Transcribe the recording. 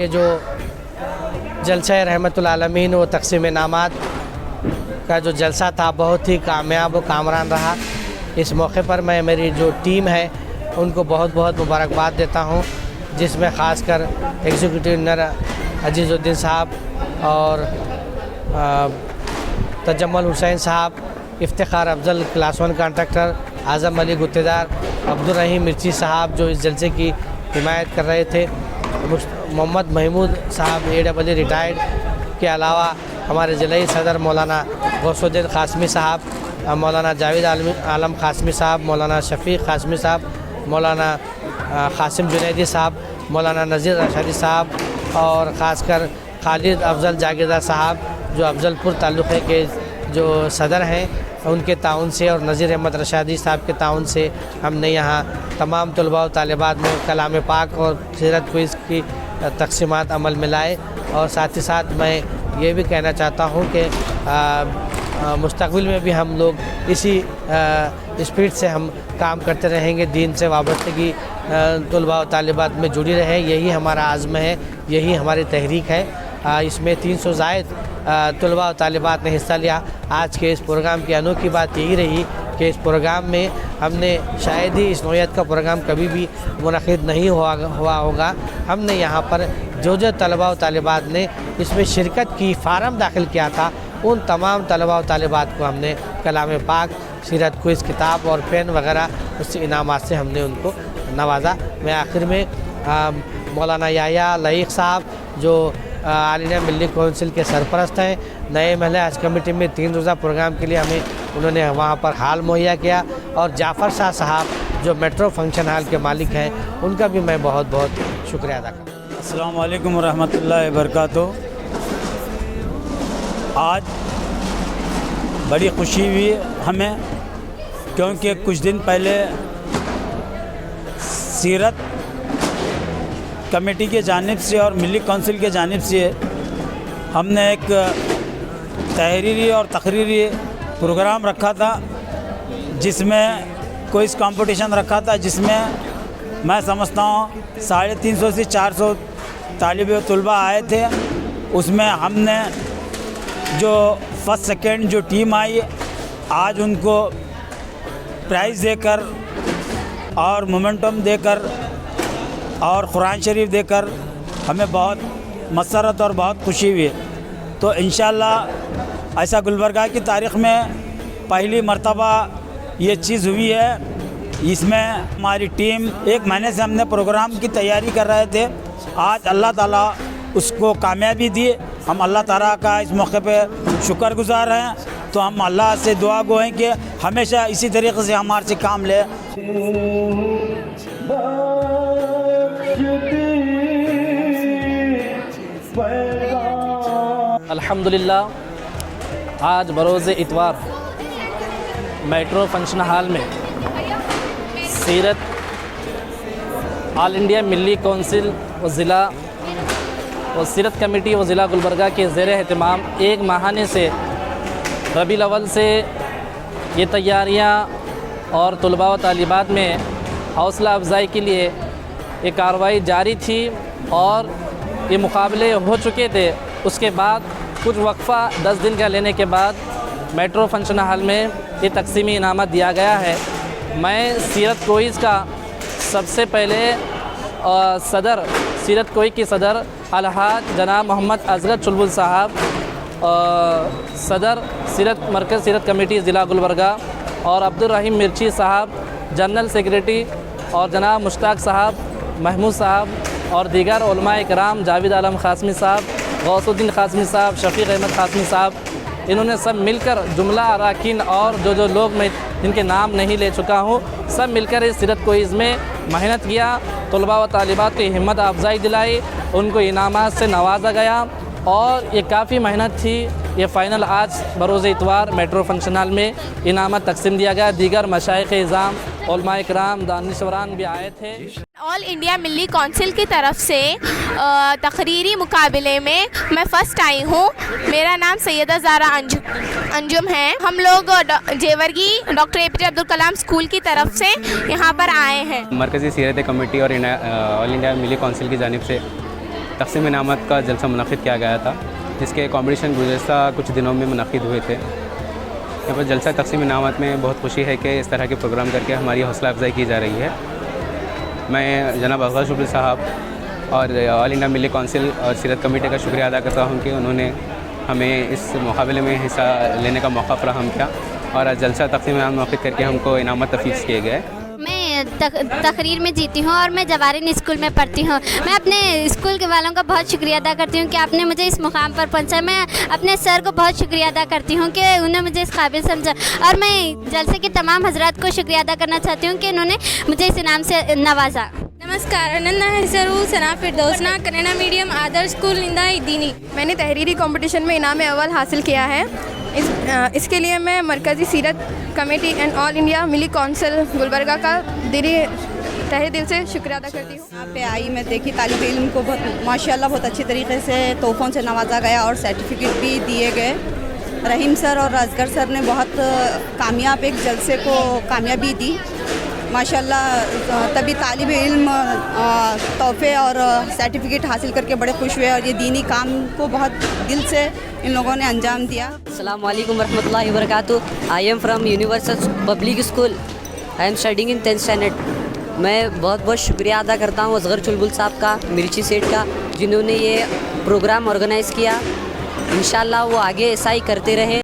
ये जो जलसा रहमतुल आलमीन व तक़सीम इनामात का जो जलसा था बहुत ही कामयाब व कामरान रहा। इस मौके पर मैं मेरी जो टीम है उनको बहुत बहुत मुबारकबाद देता हूँ, जिसमें ख़ासकर एग्जीक्यूटिव इंजीनियर अजीज़ुद्दीन साहब और तजम्मुल हुसैन साहब, इफ्तिखार अफजल क्लास 1 कॉन्ट्रैक्टर, आज़म अली गुत्तेदार, अब्दुल रहीम मिर्ची साहब जो इस जलसे की हिमायत कर रहे थे, मोहम्मद महमूद साहब AEE रिटायर्ड के अलावा हमारे ज़िले सदर मौलाना गौसुद्दीन क़ासमी साहब, मौलाना जावेद आलम क़ासमी साहब, मौलाना शफ़ीक़ क़ासमी साहब, मौलाना क़ासिम जुनैदी साहब, मौलाना नज़ीर रशादी साहब और ख़ासकर खालिद अफजल जागीरदार साहब जो अफजलपुर तालुक़े के जो सदर हैं, उनके ताउन से और नज़ीर अहमद रशादी साहब के ताउन से हमने यहाँ तमाम तलबा व तालिबात में कलाम पाक और सीरत क्विज़ की तक़सीमात अमल में लाए। और साथ ही साथ मैं ये भी कहना चाहता हूँ कि मुस्तक़बिल में भी हम लोग इसी स्पीड से हम काम करते रहेंगे, दीन से वाबस्तगी तलबा व तालिबात में जुड़ी रहे, यही हमारा आज़्म है, यही हमारी तहरीक है। इसमें 300 ज़ायद तलबा व तालिबात ने हिस्सा लिया। आज के इस प्रोग्राम की अनोखी बात यही रही कि इस प्रोग्राम में हमने शायद ही इस नौयत का प्रोग्राम कभी भी मुनक़िद नहीं हुआ होगा। हमने यहाँ पर जो तलबा व तालिबात ने इसमें शिरकत की, फ़ार्म दाखिल किया था, उन तमाम तलबा व तालिबात को हमने कलाम पाक, सीरत क्विज़ किताब और पेन वगैरह उस इनामात से हमने उनको नवाजा। मैं आखिर में मौलाना याया लईक़ साहब जो ऑल इंडिया मिली कौंसिल के सरपरस्त हैं, नए महिला हज कमेटी में 3 रोज़ा प्रोग्राम के लिए हमें उन्होंने वहाँ पर हाल मुहैया किया, और जाफ़र शाह साहब जो मेट्रो फंक्शन हॉल के मालिक हैं, उनका भी मैं बहुत बहुत शुक्रिया अदा करता हूँ। अस्सलाम वालेकुम रहमतुल्लाहि व बरकातुहू। आज बड़ी खुशी हुई हमें, क्योंकि कुछ दिन पहले सीरत कमेटी के जानिब से और मिली कौंसिल के जानिब से हमने एक तहरीरी और तकरीरी प्रोग्राम रखा था, जिसमें क्विज़ कंपटीशन रखा था, जिसमें मैं समझता हूँ 350 से 400 तालिब तलबा आए थे। उसमें हमने जो फर्स्ट सेकंड जो टीम आई, आज उनको प्राइज़ देकर और मोमेंटम देकर और कुरान शरीफ देकर हमें बहुत मसरत और बहुत खुशी हुई। तो इंशाअल्लाह ऐसा गुलबर्गा की तारीख़ में पहली मर्तबा ये चीज़ हुई है। इसमें हमारी टीम 1 महीने से हमने प्रोग्राम की तैयारी कर रहे थे, आज अल्लाह ताला उसको कामयाबी दी। हम अल्लाह ताला का इस मौके पे शुक्रगुज़ार हैं। तो हम अल्लाह से दुआ गो हैं कि हमेशा इसी तरीक़े से हमारे से काम ले। अल्हम्दुलिल्लाह आज बरोज़ इतवार मेट्रो फंक्शन हॉल में सीरत ऑल इंडिया मिली कौंसिल व ज़िला और सीरत कमेटी व ज़िला गुलबर्गा के ज़ेर एहतमाम 1 माहाने से रबीउल अव्वल से ये तैयारियाँ और तलबा व तालिबात में हौसला अफजाई के लिए ये कार्रवाई जारी थी और ये मुकाबले हो चुके थे। उसके बाद कुछ वक्फ़ा 10 दिन का लेने के बाद मेट्रो फंक्शन हॉल में ये तकसीमी इनामत दिया गया है। मैं सीरत क्विज़ का सबसे पहले सदर सीरत क्विज़ की सदर अलहाज जनाब मोहम्मद असगर चुलबुल साहब, सदर सीरत मरकज़ सीरत कमेटी ज़िला गुलबर्गा और अब्दुल रहीम मिर्ची साहब जनरल सेक्रेटरी और जनाब मुश्ताक साहब, महमूद साहब और दीगर उलमा इकराम, जावेद आलम क़ासमी साहब, गौसुद्दीन क़ासमी साहब, शफ़ीक़ अहमद क़ासमी साहब, इन्होंने सब मिलकर जुमला अराकीन और जो लोग मैं जिनके नाम नहीं ले चुका हूँ, सब मिलकर इस सीरत क्विज़ में मेहनत किया, तलबा व तालिबात की हिम्मत अफजाई दिलाई, उनको इनामात से नवाजा गया और ये काफ़ी मेहनत थी। ये फ़ाइनल आज बरोज़ इतवार मेट्रो फंक्शन हॉल में इनामत तकसीम दिया गया। दीगर मशाइख़-ए-इज़ाम, उलमा इकराम, दानिशवरान भी आए थे। ऑल इंडिया मिली कौंसिल की तरफ से तकरीरी मुकाबले में मैं फ़र्स्ट आई हूँ। मेरा नाम सैयदा ज़ारा अंजुम है। हम लोग Jevargi doctor APJ Abdul Kalam school की तरफ से यहाँ पर आए हैं। मरकज़ी सीरत कमेटी और ऑल इंडिया मिली कौंसिल की जानिब से तक़सीम इनामत का जलसा मुनक़िद किया गया था, जिसके कॉम्पिटिशन गुज़श्ता कुछ दिनों में मुनक़िद हुए थे। यहाँ पर जलसा तक़सीम इनामत में बहुत खुशी है कि इस तरह के प्रोग्राम करके हमारी हौसला अफजाई की जा रही है। मैं जनाब अफजल शुक्र साहब और ऑल इंडिया मिली कौंसिल और सीरत कमेटी का शुक्रिया अदा करता हूँ कि उन्होंने हमें इस मुकाबले में हिस्सा लेने का मौका फराहम किया और आज जलसा तक़सीम इनाम मुनक़िद करके हमको इनामत तफ़वीज़ किए गए। मैं तकरीर में जीती हूँ और मैं जवारिन स्कूल में पढ़ती हूँ। मैं अपने स्कूल के वालों का बहुत शुक्रिया अदा करती हूँ कि आपने मुझे इस मुकाम पर पहुँचाया। मैं अपने सर को बहुत शुक्रिया अदा करती हूँ कि उन्होंने मुझे इस काबिल समझा और मैं जलसे के तमाम हजरात को शुक्रिया अदा करना चाहती हूँ कि उन्होंने मुझे इस इनाम से नवाजा। नमस्कार, ನನ್ನ ಹೆಸರು सना फिरदौसना कन्नड़ा मीडियम आदर्श स्कूल निंदा दीनी। मैंने तहरीरी कंपटीशन में इनाम अव्वल हासिल किया है। इसके लिए मैं Markazi Seerat committee and all India Milli council Gulbarga का तहे दिल से शुक्रिया अदा करती हूँ। यहाँ पे आई मैं देखी तालिब इल्म को बहुत माशाल्लाह बहुत अच्छी तरीके से तोहफ़ों से नवाजा गया और सर्टिफिकेट भी दिए गए। रहीम सर और असगर सर ने बहुत कामयाब एक जलसे को कामयाबी दी माशाल्लाह। तभी तालिब इल्म तोहफ़े और सर्टिफिकेट हासिल करके बड़े खुश हुए और ये दीनी काम को बहुत दिल से इन लोगों ने अंजाम दिया। अस्सलाम वालेकुम वरहमतुल्लाहि वबरकातुहू। I am from Universal Public School. I am studying in 10th standard. मैं बहुत बहुत शुक्रिया अदा करता हूँ असगर चुलबुल साहब का, मिर्ची सेठ का, जिन्होंने ये प्रोग्राम ऑर्गेनाइज़ किया। इंशाल्लाह वो आगे ऐसा ही करते रहें।